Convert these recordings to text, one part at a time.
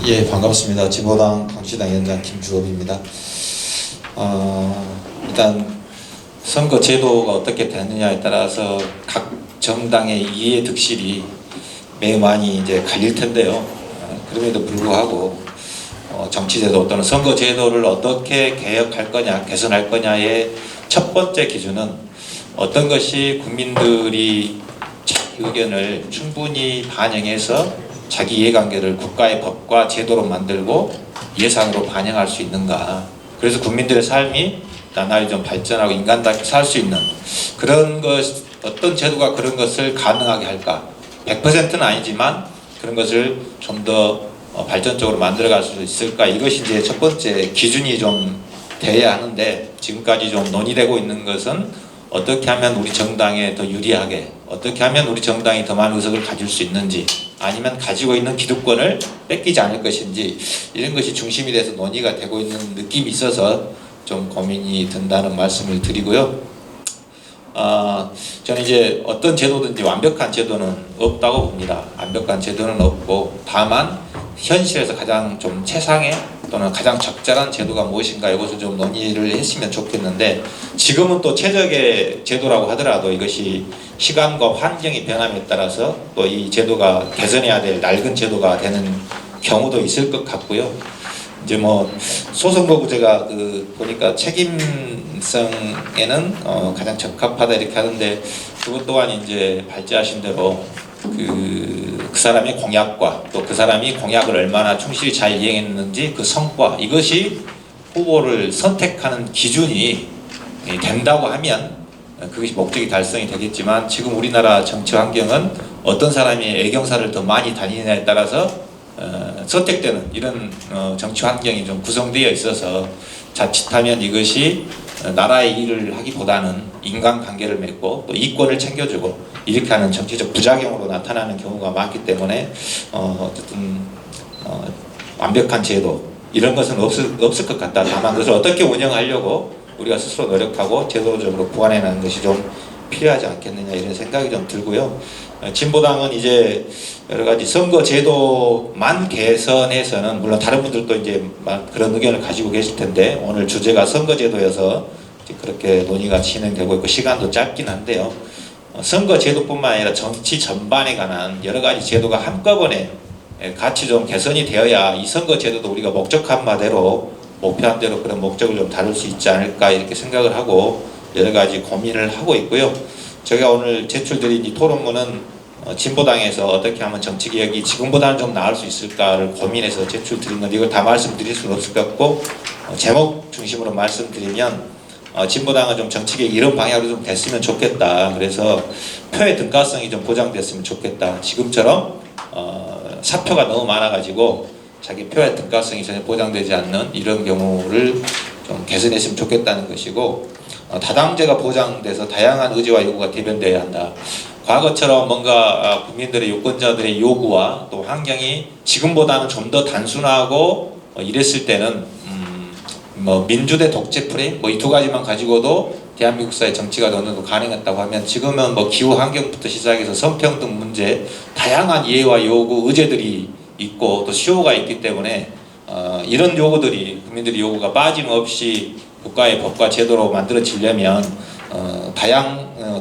예, 반갑습니다. 진보당 광시당 위원장 김주업입니다. 일단 선거 제도가 어떻게 되느냐에 따라서 각 정당의 이해 득실이 매우 많이 이제 갈릴 텐데요. 그럼에도 불구하고 정치 제도 또는 선거 제도를 어떻게 개혁할 거냐, 개선할 거냐의 첫 번째 기준은 어떤 것이 국민들이 자기 의견을 충분히 반영해서 자기 이해관계를 국가의 법과 제도로 만들고 예산으로 반영할 수 있는가. 그래서 국민들의 삶이 나날이 좀 발전하고 인간답게 살 수 있는 그런 것, 어떤 제도가 그런 것을 가능하게 할까. 100%는 아니지만 그런 것을 좀 더 발전적으로 만들어갈 수 있을까. 이것이 이제 첫 번째 기준이 좀 돼야 하는데, 지금까지 좀 논의되고 있는 것은 어떻게 하면 우리 정당에 더 유리하게, 어떻게 하면 우리 정당이 더 많은 의석을 가질 수 있는지, 아니면 가지고 있는 기득권을 뺏기지 않을 것인지, 이런 것이 중심이 돼서 논의가 되고 있는 느낌이 있어서 좀 고민이 든다는 말씀을 드리고요. 저는 이제 어떤 제도든지 완벽한 제도는 없다고 봅니다. 완벽한 제도는 없고, 다만 현실에서 가장 좀 최상의 또는 가장 적절한 제도가 무엇인가, 이것을 좀 논의를 했으면 좋겠는데, 지금은 또 최적의 제도라고 하더라도 이것이 시간과 환경의 변함에 따라서 또 이 제도가 개선해야 될 낡은 제도가 되는 경우도 있을 것 같고요. 이제 뭐 소선거구제가 보니까 책임성에는 가장 적합하다 이렇게 하는데, 그것 또한 이제 발제하신 대로 그 사람의 공약과 또 그 사람이 공약을 얼마나 충실히 잘 이행했는지 그 성과, 이것이 후보를 선택하는 기준이 된다고 하면 그것이 목적이 달성이 되겠지만, 지금 우리나라 정치 환경은 어떤 사람이 애경사를 더 많이 다니느냐에 따라서 선택되는 이런 정치 환경이 좀 구성되어 있어서, 자칫하면 이것이 나라의 일을 하기보다는 인간관계를 맺고 또 이권을 챙겨주고 이렇게 하는 정치적 부작용으로 나타나는 경우가 많기 때문에 어쨌든 완벽한 제도 이런 것은 없을 것 같다. 다만 그것을 어떻게 운영하려고 우리가 스스로 노력하고 제도적으로 보완해 나가는 것이 좀 필요하지 않겠느냐, 이런 생각이 좀 들고요. 진보당은 이제 여러 가지 선거 제도만 개선해서는, 물론 다른 분들도 이제 그런 의견을 가지고 계실 텐데, 오늘 주제가 선거 제도여서 그렇게 논의가 진행되고 있고 시간도 짧긴 한데요. 선거 제도뿐만 아니라 정치 전반에 관한 여러 가지 제도가 한꺼번에 같이 좀 개선이 되어야 이 선거 제도도 우리가 목적한 바대로, 목표한 대로 그런 목적을 좀 다룰 수 있지 않을까, 이렇게 생각을 하고 여러 가지 고민을 하고 있고요. 제가 오늘 제출드린 이 토론문은 진보당에서 어떻게 하면 정치개혁이 지금보다는 좀 나을 수 있을까를 고민해서 제출드린 건데, 이걸 다 말씀드릴 수는 없을 것 같고, 제목 중심으로 말씀드리면 진보당은 좀 정치개혁 이런 방향으로 좀 됐으면 좋겠다. 그래서 표의 등가성이 좀 보장됐으면 좋겠다. 지금처럼 사표가 너무 많아가지고 자기 표의 등가성이 전혀 보장되지 않는 이런 경우를 좀 개선했으면 좋겠다는 것이고, 다당제가 보장돼서 다양한 의지와 요구가 대변되어야 한다. 과거처럼 뭔가 국민들의 유권자들의 요구와 또 환경이 지금보다는 좀 더 단순하고 이랬을 때는 뭐 민주 대 독재 프레임 뭐 이 두 가지만 가지고도 대한민국사의 정치가 어느 정도 가능했다고 하면, 지금은 뭐 기후 환경부터 시작해서 성평등 문제, 다양한 이해와 요구, 의제들이 있고 또 수요가 있기 때문에 이런 요구들이, 국민들의 요구가 빠짐없이 국가의 법과 제도로 만들어지려면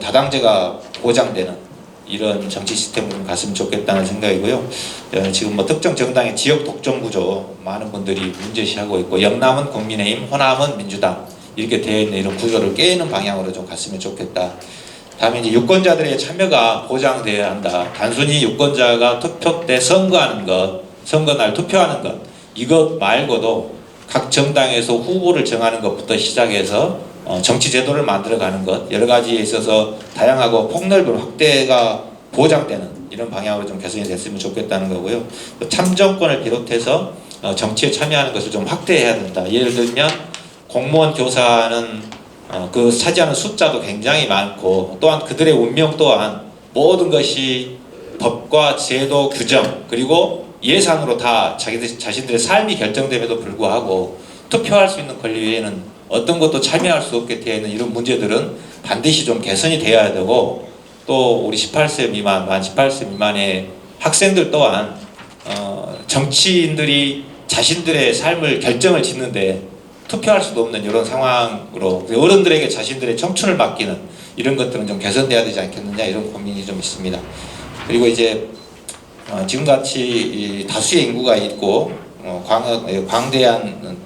다당제가 보장되는 이런 정치 시스템으로 갔으면 좋겠다는 생각이고요. 지금 뭐 특정 정당의 지역 독점 구조 많은 분들이 문제시하고 있고, 영남은 국민의힘, 호남은 민주당 이렇게 되어 있는 이런 구조를 깨는 방향으로 좀 갔으면 좋겠다. 다음에 이제 유권자들의 참여가 보장되어야 한다. 단순히 유권자가 투표 때 선거하는 것, 선거날 투표하는 것, 이것 말고도 각 정당에서 후보를 정하는 것부터 시작해서 정치 제도를 만들어가는 것, 여러 가지에 있어서 다양하고 폭넓은 확대가 보장되는 이런 방향으로 좀 개선이 됐으면 좋겠다는 거고요. 참정권을 비롯해서 정치에 참여하는 것을 좀 확대해야 된다. 예를 들면 공무원 교사는 그 차지하는 숫자도 굉장히 많고, 또한 그들의 운명 또한 모든 것이 법과 제도 규정 그리고 예산으로 다 자신들의 삶이 결정됨에도 불구하고 투표할 수 있는 권리 외에는 어떤 것도 참여할 수 없게 되어 있는 이런 문제들은 반드시 좀 개선이 되어야 되고, 또 우리 18세 미만, 만 18세 미만의 학생들 또한 정치인들이 자신들의 삶을 결정을 짓는데 투표할 수도 없는 이런 상황으로 어른들에게 자신들의 청춘을 맡기는 이런 것들은 좀 개선돼야 되지 않겠느냐 이런 고민이 좀 있습니다. 그리고 이제 지금같이 다수의 인구가 있고 광대한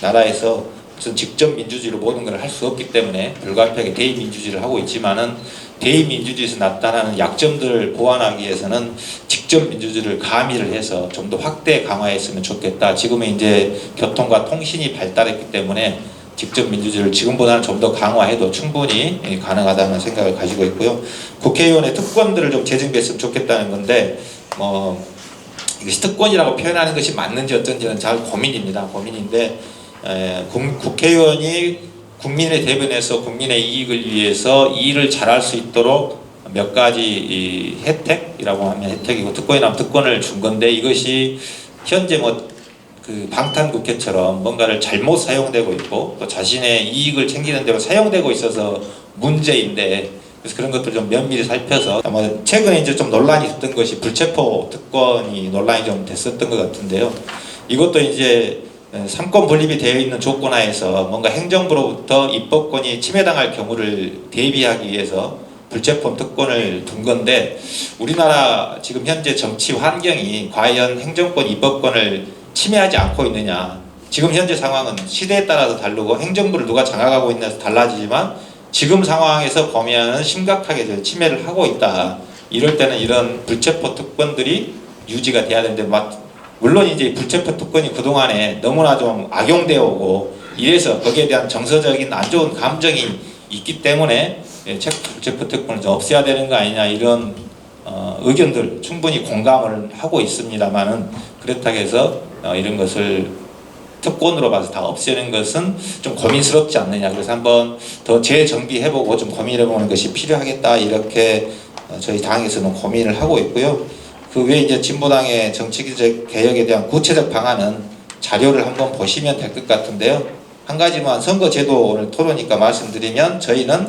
나라에서 무슨 직접 민주주의로 모든 걸 할 수 없기 때문에 불가피하게 대의민주주의를 하고 있지만은 대의민주주의에서 나타나는 약점들을 보완하기 위해서는 직접 민주주의를 가미를 해서 좀 더 확대 강화했으면 좋겠다. 지금은 이제 교통과 통신이 발달했기 때문에 직접 민주주의를 지금보다는 좀 더 강화해도 충분히 가능하다는 생각을 가지고 있고요. 국회의원의 특권들을 좀 재정비했으면 좋겠다는 건데 이것이 특권이라고 표현하는 것이 맞는지 어쩐지는 잘 고민입니다. 고민인데 국회의원이 국민의 대변에서 국민의 이익을 위해서 일을 잘할 수 있도록 몇 가지 혜택이라고 하면 혜택이고 특권이라면 특권을 준 건데 이것이 현재 그 방탄국회처럼 뭔가를 잘못 사용되고 있고 또 자신의 이익을 챙기는 대로 사용되고 있어서 문제인데 그래서 그런 것들을 좀 면밀히 살펴서 최근에 이제 좀 논란이 있었던 것이 불체포 특권이 논란이 좀 됐었던 것 같은데요. 이것도 이제 삼권 분립이 되어 있는 조건 하에서 뭔가 행정부로부터 입법권이 침해당할 경우를 대비하기 위해서 불체포 특권을 둔 건데 우리나라 지금 현재 정치 환경이 과연 행정권 입법권을 침해하지 않고 있느냐. 지금 현재 상황은 시대에 따라서 다르고 행정부를 누가 장악하고 있느냐에서 달라지지만 지금 상황에서 보면 심각하게 침해를 하고 있다. 이럴 때는 이런 불체포 특권들이 유지가 돼야 되는데 물론 이제 불체포 특권이 그동안에 너무나 좀 악용되어 오고 이래서 거기에 대한 정서적인 안 좋은 감정이 있기 때문에 불체포 특권을 좀 없애야 되는 거 아니냐 이런 의견들 충분히 공감을 하고 있습니다만은 그렇다고 해서 이런 것을 특권으로 봐서 다 없애는 것은 좀 고민스럽지 않느냐. 그래서 한번 더 재정비해보고 좀 고민해보는 것이 필요하겠다 이렇게 저희 당에서는 고민을 하고 있고요. 그 외에 이제 진보당의 정치적 개혁에 대한 구체적 방안은 자료를 한번 보시면 될 것 같은데요. 한 가지만 선거제도 오늘 토론이니까 말씀드리면 저희는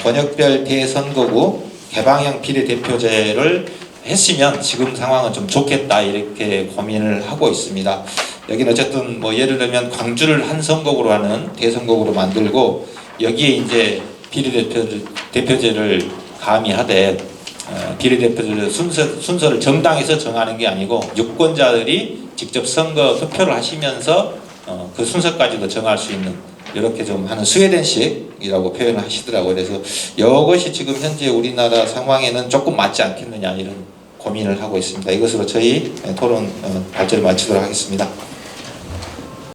권역별 대선거구 개방형 비례대표제를 했으면 지금 상황은 좀 좋겠다 이렇게 고민을 하고 있습니다. 여기는 어쨌든 예를 들면 광주를 한 선거구로 하는 대선거구로 만들고 여기에 이제 비례대표제를 가미하되 비례대표제 순서를 정당에서 정하는 게 아니고 유권자들이 직접 선거 투표를 하시면서 그 순서까지도 정할 수 있는 이렇게 좀 하는 스웨덴식이라고 표현을 하시더라고요. 그래서 이것이 지금 현재 우리나라 상황에는 조금 맞지 않겠느냐 이런 고민을 하고 있습니다. 이것으로 저희 토론 발제를 마치도록 하겠습니다.